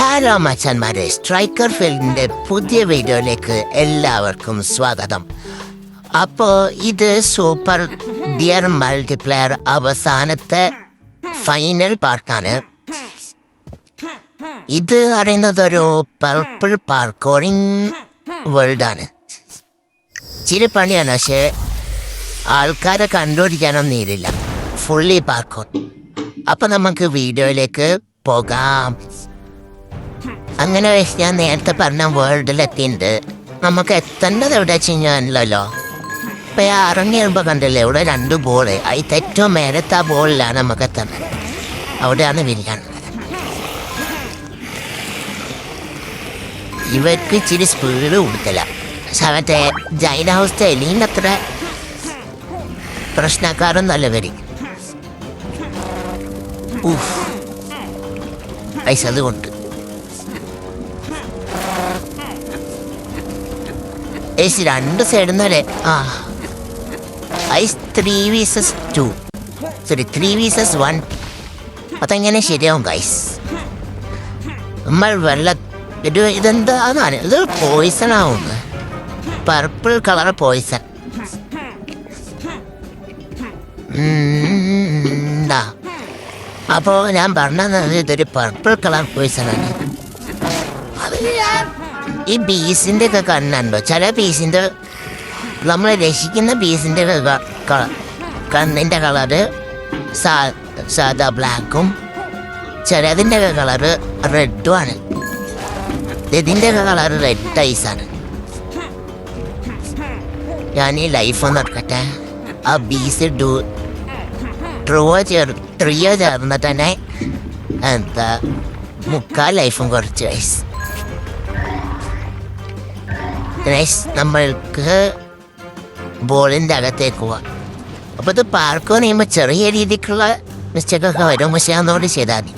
Hello മച്ചാന്മാരെ, striker ഫീൽഡിന്റെ പുതിയ വീഡിയോയിലേക്ക് എല്ലാവർക്കും സ്വാഗതം. അപ്പോൾ ഇത് സൂപ്പർ ഡിയർ മൾട്ടിപ്ലെയർ അവസാനത്തെ ഫൈനൽ പാർട്ടാണ്. ഇത് അറിയുന്നതൊരു പർപ്പിൾ പാർക്കോറിങ് വേൾഡാണ്. ഇച്ചിരി പണിയാണ്, പക്ഷേ ആൾക്കാരെ കണ്ടുപിടിക്കാനൊന്നും ഇരില്ല. Fully parkour. അപ്പം നമുക്ക് വീഡിയോയിലേക്ക് പോകാം. അങ്ങനെ ഞാൻ നേരത്തെ പറഞ്ഞ വേൾഡിലെത്തിയിട്ടുണ്ട്. നമുക്ക് എത്തേണ്ടത് എവിടെ വെച്ച് കഴിഞ്ഞാലല്ലോ, ഇപ്പം ഇറങ്ങി വരുമ്പോൾ കണ്ടില്ലേ, ഇവിടെ 2 ബോള്. അതിൽ ഏറ്റവും മേലത്തെ ആ ബോളിലാണ് നമുക്ക് എത്തേണ്ടത്. അവിടെയാണ് വിരിക്കാൻ. ഇവർക്ക് ഇച്ചിരി സ്പീഡ് കൊടുത്തില്ല. പക്ഷെ മറ്റേ ജൈന ഹൗസ് എലീൻ്റെ അത്ര പ്രശ്നക്കാരൊന്നല്ല വരി. പൈസ അതുകൊണ്ട് ഏസി 2 സൈഡിൽ നിന്നല്ലേ. ഐസ് 3 vs 2, സോറി 3 vs 1. അതെങ്ങനെ ശരിയാവും ഗൈസ്? നമ്മൾ ഇതെന്താണ് ഇത്? പോയിസൺ ആവുന്നു. Purple colour poison. അപ്പോൾ ഞാൻ പറഞ്ഞത് ഇതൊരു പർപ്പിൾ കളർ പോയിസണാണ്. ഈ ബീസിൻ്റെ ഒക്കെ കണ്ണുണ്ടോ? ചില ബീസിൻ്റെ, നമ്മൾ രക്ഷിക്കുന്ന ബീസിൻ്റെ കണ്ണിൻ്റെ കളറ് സാധാ ബ്ലാക്കും, ചിലതിൻ്റെ ഒക്കെ കളറ് റെഡും ആണ്. ഇതിൻ്റെ ഒക്കെ കളറ് റെഡ് ഐസാണ്. ഞാൻ ഈ ലൈഫൊന്ന് എടുക്കട്ടെ. ആ ബീസ് ട്രൂവോ ചേർന്നിട്ട് തന്നെ എന്താ 3/4 ലൈഫും കുറച്ച് വയസ്സ്. നമ്മൾക്ക് ബോളിൻ്റെ അകത്തേക്ക് പോവാം. അപ്പോൾ ഇത് പാർക്ക് ചെയ്യുമ്പോൾ ചെറിയ രീതിക്കുള്ള മിസ്റ്റേക്കൊക്കെ വരും. പക്ഷേ അതോട് ചെയ്താൽ മതി.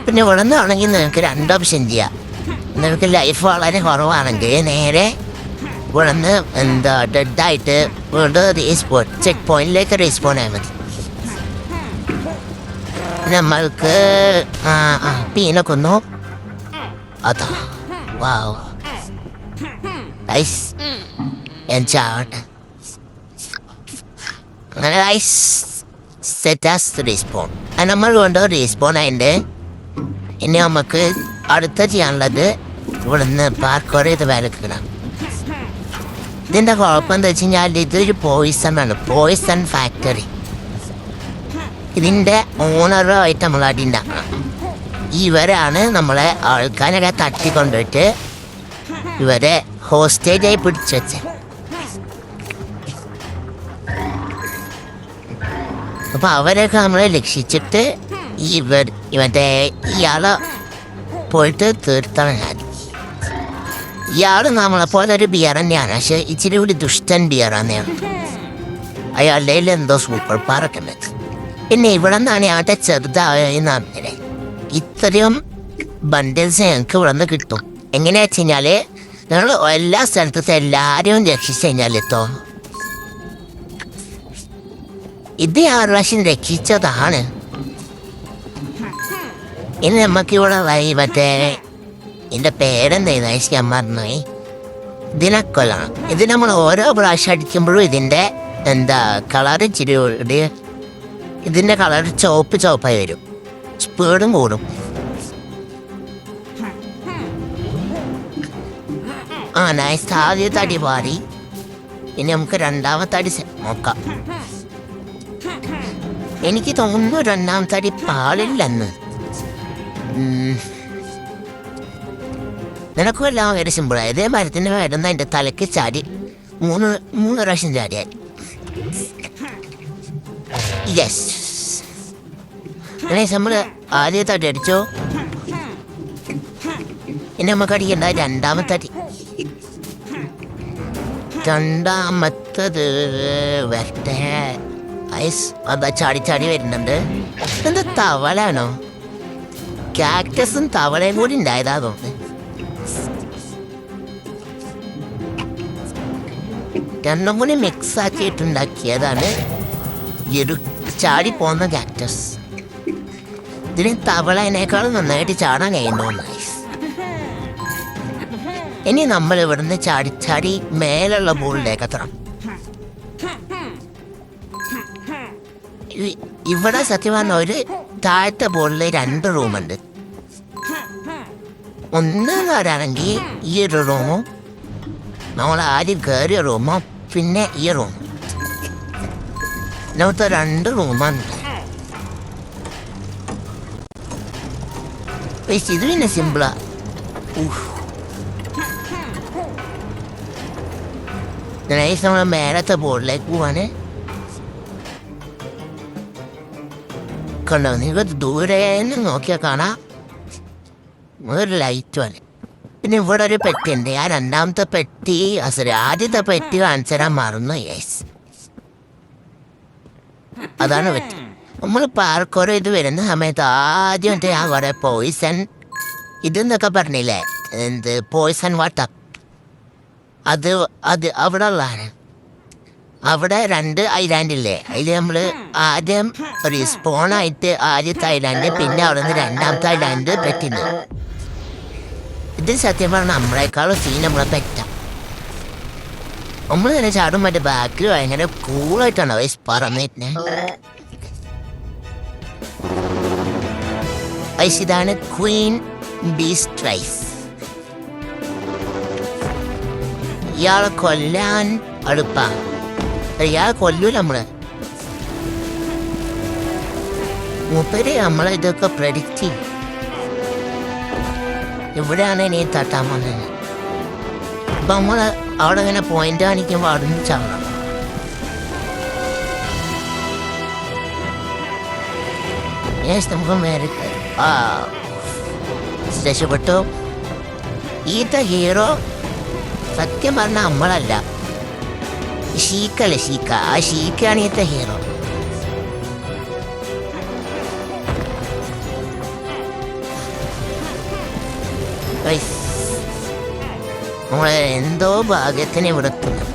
പിന്നെ ഇവിടെ നിന്നാണെങ്കിൽ നിങ്ങൾക്ക് 2 ഓപ്ഷൻ ചെയ്യാം. നിങ്ങൾക്ക് ലൈഫ് വളരെ കുറവാണെങ്കിൽ നേരെ ഇവിടെ നിന്ന് എന്താ ഡെഡായിട്ട് വീണ്ടും ചെക്ക് പോയിന്റിലേക്ക് റീസ്പോൺ ആയാൽ മതി. നമ്മൾക്ക് പീനെ കൊന്നു. അതാ വാവ് ഐസ് എൻചാവട്ടെ. അങ്ങനെ ഐസ് സെറ്റാസ് റീസ്പോൺ. നമ്മൾ കൊണ്ട് റീസ്പോൺ ആയിട്ട് ഇനി നമുക്ക് അടുത്ത ചെയ്യാനുള്ളത് ഇവിടുന്ന് പാർക്കോർ ചെയ്ത് വിലക്കണം. ഇതിൻ്റെ കുഴപ്പം എന്താ വെച്ച് കഴിഞ്ഞാൽ ഇതൊരു പോയിസണാണ്, പോയിസൺ ഫാക്ടറി. ഇതിൻ്റെ ഓണറുമായിട്ട് നമ്മൾ അടിയുണ്ടാക്കണം. ഇവരാണ് നമ്മളെ ആൾക്കാരൊക്കെ തട്ടിക്കൊണ്ടിട്ട് ഇവരെ ഹോസ്റ്റേജായി പിടിച്ചു വെച്ചത്. അപ്പോൾ അവരൊക്കെ നമ്മളെ രക്ഷിച്ചിട്ട് ഇവൻ്റെ ഇയാളെ പോയിട്ട് തീർത്താണ്. ഇയാൾ നമ്മളെപ്പോലെ ഒരു ബിയർ തന്നെയാണ്, പക്ഷെ ഇച്ചിരി കൂടി ദുഷ്ടൻ ബിയർ തന്നെയാണ്. അയാളുടെ എന്തോ സൂപ്പർ പാറൊക്കെ ഉണ്ട്. പിന്നെ ഇവിടെ നിന്നാണ് ആട്ടെ ചെറുതായെന്നേ. ഇത്രയും ബണ്ടിൽസ് ഞങ്ങൾക്ക് ഇവിടെ നിന്ന് കിട്ടും. എങ്ങനെയാ വെച്ച് കഴിഞ്ഞാൽ ഞങ്ങൾ എല്ലാ സ്ഥലത്തും എല്ലാവരും രക്ഷിച്ചു കഴിഞ്ഞാൽ എത്തും. ഇത് 6 പ്രാവശ്യം രക്ഷിച്ചതാണ്. ഇനി നമുക്കിവിടെ മറ്റേ എൻ്റെ പേരെന്തായിരുന്നു ഞാൻ മറന്നുപോയി. ഇതിനെ കൊല്ലണം. ഇത് നമ്മൾ ഓരോ പ്രാവശ്യം അടിക്കുമ്പോഴും ഇതിൻ്റെ എന്താ കളറ് ഇച്ചിരി ഇതിൻ്റെ കളർ ചുവപ്പായി വരും. സ്പീഡും കൂടും. നൈസ്. ആദ്യത്തെ അടി പാടി. ഇനി നമുക്ക് 2ാമത്തെ അടി നോക്കാം. എനിക്ക് തോന്നുന്നു 2ാമത്തെ അടി പാടില്ലെന്ന്. നിനക്കും എല്ലാം വളരെ സിമ്പിളായി. ഇതേ മരത്തിൻ്റെ വരുന്ന എൻ്റെ തലയ്ക്ക് ചാടി 3 പ്രാവശ്യം ചാടിയായി. യെസ്. നമ്മൾ ആദ്യത്തെ അടി അടിച്ചോ. ഇനി നമുക്ക് അടിക്കണ്ട 2ാമത്തെ അടി. 2ാമത്തത് വരട്ടെ. ഐസ് അതാ ചാടി വരുന്നുണ്ട്. എന്താ തവളാണോ? കാക്ടസും തവളയും കൂടി ഉണ്ടായതാ തോന്നുന്നു. 2ഉം കൂടി മിക്സ് ആക്കിയിട്ടുണ്ടാക്കിയതാണ് ചാടി പോകുന്ന കാക്ടസ്. ഇതിന് തവള അതിനേക്കാളും നന്നായിട്ട് ചാടാൻ കഴിയുന്നു. നൈസ്. ഇനി നമ്മൾ ഇവിടുന്ന് ചാടി ചാടി മേലുള്ള ബോളിലേക്ക് എത്തണം. ഇവിടെ സത്യം പറഞ്ഞ ഒരു താഴത്തെ ബോളിൽ 2 റൂമുണ്ട്. ഒന്ന് പറയാണെങ്കിൽ ഈ ഒരു റൂമും നമ്മൾ ആദ്യം കയറിയ റൂമും പിന്നെ ഈ റൂമും. ഇന്നത്തെ 2 റൂമാണ്. ഇത് പിന്നെ സിമ്പിളാ. നമ്മൾ മേലത്തെ ബോർഡിലേക്ക് പോവാണ്. കണ്ടോ, നിങ്ങൾക്ക് ദൂരേന്ന് നോക്കിയാൽ കാണാം ഒരു ലൈറ്റ് പോലെ. പിന്നെ ഇവിടെ ഒരു പെട്ടിയുണ്ട്. ആ 2ാമത്തെ പെട്ടി ആദ്യത്തെ പെട്ടി കാണിച്ചു തരാൻ മറന്നു. യെസ്, അതാണ് പെട്ടി. നമ്മൾ പാർക്കോർ ഇത് വരുന്ന സമയത്ത് ആദ്യം ആ കുറെ പോയിസൺ ഇതെന്നൊക്കെ പറഞ്ഞില്ലേ, പോയിസൺ വാട്ടർ, അത് അവിടെ ഉള്ളതാണ്. അവിടെ 2 ഐലാൻഡില്ലേ, അതിൽ നമ്മൾ ആദ്യം ഒരു സ്പോണായിട്ട് ആദ്യത്തെ ഐലാൻഡ്, പിന്നെ അവിടെ നിന്ന് 2ാമത്തെ ഐലാൻഡ് പറ്റുന്നു. ഇത് സത്യം പറഞ്ഞാൽ നമ്മളെക്കാളും സീൻ നമ്മളെ പറ്റാം. നമ്മൾ തന്നെ ചാടും മറ്റേ ബാക്കിൽ ഭയങ്കര കൂളായിട്ടാണ് വയസ്സ് പറഞ്ഞിരുന്നെ. ഇതാണ് ക്വീൻ ബീസ്റ്റ് റൈസ്. ഇയാളെ കൊല്ലാൻ അടുപ്പാ. ഇയാളെ കൊല്ലൂല നമ്മള്. മൂപ്പര് നമ്മളെ ഇതൊക്കെ പ്രഡിക്റ്റ് ചെയ്യും. ഇവിടെയാണ് ഇനി തട്ടാൻ വന്നത്. അപ്പൊ നമ്മള് അവിടെ ഇങ്ങനെ പോയിന്റ് കാണിക്കുമ്പോൾ അവിടെ നിന്ന് ചാടണം. നമുക്ക് മേലെ രക്ഷപ്പെട്ടു. ഈത്ത ഹീറോ സത്യം പറഞ്ഞ നമ്മളല്ല, ഷീക്കല്ലേ, ഷീക്ക. ആ ഷീക്കാണ് ഈത്ത ഹീറോ. നമ്മളെ എന്തോ ഭാഗ്യത്തിന് ഇവിടെ എത്തുന്നു,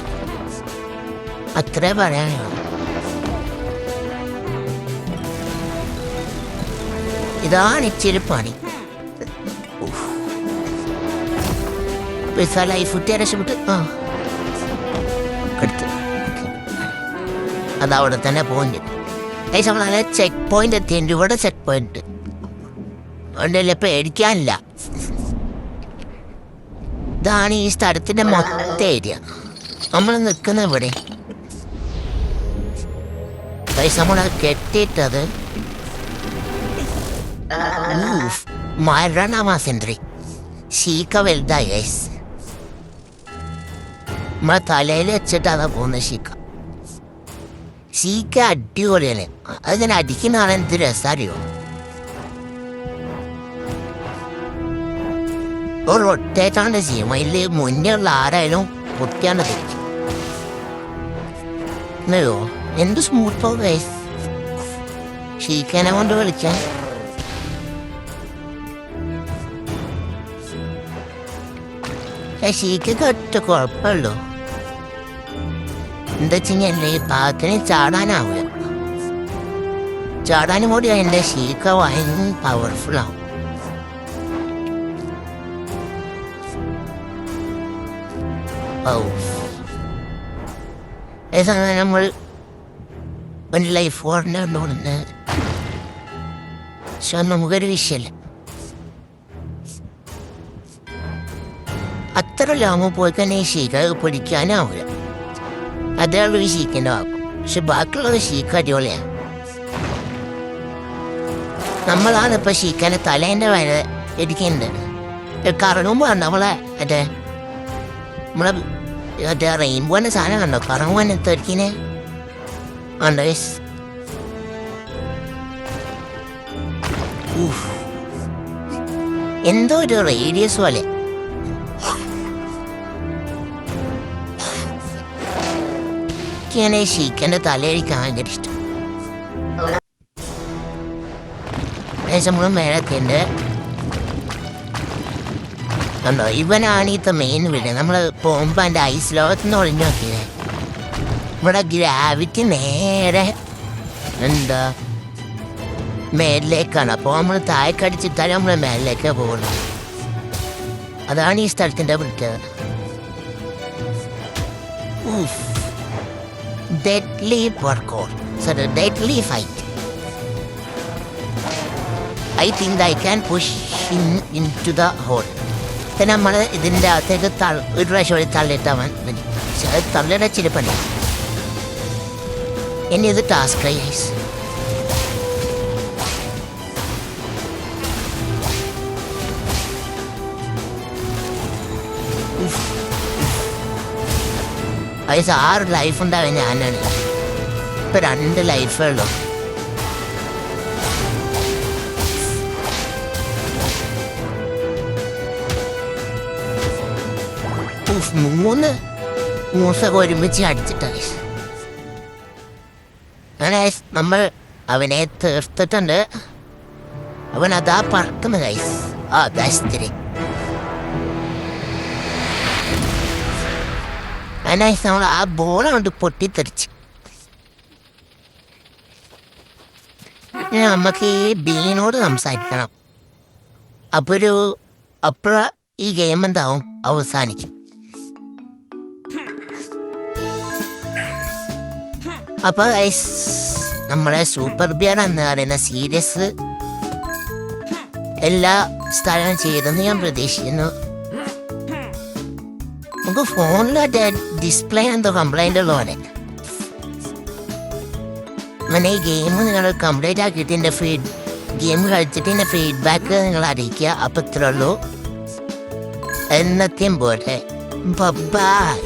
അത്രേ പറയാനുള്ളൂ. ഇതാണ് ഇച്ചിരി പണി. ലൈഫ് കുട്ടി രക്ഷപ്പെട്ട് എടുത്ത് അതവിടെ തന്നെ പോയിന്റ്. നമ്മൾ നല്ല ചെക്ക് പോയിന്റ് എത്തിയിട്ടുണ്ട്. ഇവിടെ ചെക്ക് പോയിന്റ് ഉണ്ടല്ലേ, പേടിക്കാനില്ല. ഇതാണ് ഈ സ്ഥലത്തിന്റെ മൊത്തം ഏരിയ. നമ്മൾ നിൽക്കുന്ന ഇവിടെ നമ്മളത് കെട്ടിയിട്ടത് മരണമാസെൻട്രി ഷീക്ക വലുതായി ഗൈസ്. നമ്മളെ തലയിൽ വെച്ചിട്ട് അതാ പോകുന്നത് ഷീക്ക. ഷീക്ക അടിപൊളിയാണ്. അതിനെ അടിക്കുന്ന ആളെ എന്ത് രസറിയോ. ഒരു റൊട്ടേറ്റാണ്ട് ചെയ്യും. അതിൽ മുന്നേ ഉള്ള ആരായാലും പൊട്ടിയാണ്ട് തിരിക്കും. എന്നോ എന്ത് സ്മൂത്തോ ഗൈസ്. ഷീക്കനെ കൊണ്ട് വിളിക്കാൻ ഷീക്കൊക്കെ ഒറ്റ കുഴപ്പമുള്ളൂ. എന്താ വെച്ചെങ്കിൽ പാകത്തിന് ചാടാനാവില്ല. ചാടാനും കൂടി എൻ്റെ ഷീക്ക ഭയങ്കര പവർഫുള്ളാവും. നമ്മൾ ഒരു ലൈഫ് ഓർഡറിനെ പക്ഷെ നമുക്കൊരു വിഷയമല്ല. അത്ര ലോങ് പോയി തന്നെ ഈ ഷീക്ക പിടിക്കാനാവില്ല. അതേയുള്ളൂ ഈ ഷീക്കിൻ്റെ വാക്കും. പക്ഷെ ബാക്കിയുള്ളത് ഷീക്ക അടിപൊളിയാണ്. നമ്മളാണ് ഇപ്പം ഷീക്കനെ തലേൻ്റെ വരെ ഇരിക്കുന്നുണ്ട്. കറങ്ങുമ്പോൾ നമ്മളെ നമ്മളെ റെയിൻബോന്റെ സാധനം കണ്ടോ, കറങ്ങുവാൻ തെറിക്കിനെ കണ്ടോ. എന്തോ ഒരു റേഡിയസ് പോലെ. ഷീക്കന്റെ തലയടിക്കാൻ ഭയങ്കര ഇഷ്ടം. നമ്മൾ മേളത്തിൻ്റെ കണ്ടോ, ഇവനാണ് ഇത്തെ മെയിൻ വീട്. നമ്മൾ പോകുമ്പോൾ എൻ്റെ ഐസ് ലോകത്തുനിന്ന് ഒളിഞ്ഞു നോക്കിയത്. ഇവിടെ ഗ്രാവിറ്റി നേരെ എന്താ മേലിലേക്കാണ്. അപ്പോൾ നമ്മൾ താഴേക്കടിച്ചിട്ടാലും നമ്മൾ മേലിലേക്കാണ് പോകുന്നത്. അതാണ് ഈ സ്ഥലത്തിൻ്റെ പ്രത്യേകത. Deadly parkour. So the deadly fight. I think I can push him into the hole. പിന്നെ നമ്മൾ ഇതിൻ്റെ അകത്തേക്ക് ഒരു പ്രാവശ്യം വഴി തള്ളിയിട്ടാൽ മതി. പക്ഷെ അത് തള്ളിയുടെ ചിരിപ്പണി. ഇനി ഇത് ടാസ്ക് ഗൈസ്. ഗൈസ് 6 ലൈഫ് ഉണ്ടാവും. ഞാനാണ് ഇപ്പം 2 ലൈഫേ ഉള്ളൂ. മൂസൊക്കെ ഒരുമിച്ച് അടിച്ചിട്ടാണ്. അങ്ങനെ നമ്മൾ അവനെ തീർത്തിട്ടുണ്ട്. അവൻ അതാ പറക്കുന്ന ഗൈസ്. ആ ദാസ്തിരി അങ്ങനെ നമ്മൾ ആ ബോളാണ്ട് പൊട്ടിത്തെറിച്ച്. നമുക്ക് ഈ ബീനോട് സംസാരിക്കണം. അപ്പോൾ ഈ ഗെയിം എന്താവും അവസാനിക്കും. അപ്പോൾ നമ്മളെ സൂപ്പർ ബിയർ എന്ന് പറയുന്ന സീരീസ് എല്ലാ സ്ഥലവും ചെയ്തെന്ന് ഞാൻ പ്രതീക്ഷിക്കുന്നു. നമുക്ക് ഫോണിലെ ഡിസ്പ്ലേ എന്തോ കംപ്ലൈൻ്റ് ഉള്ളതാണ്. അങ്ങനെ ഈ ഗെയിം നിങ്ങൾ കംപ്ലീറ്റ് ആക്കിയിട്ട് എൻ്റെ ഗെയിം കളിച്ചിട്ട് എൻ്റെ ഫീഡ്ബാക്ക് നിങ്ങൾ അറിയിക്കുക. അപ്പോൾ ഇത്രേ ഉള്ളൂ. എന്നത്തെയും പോട്ടെ. ബൈ.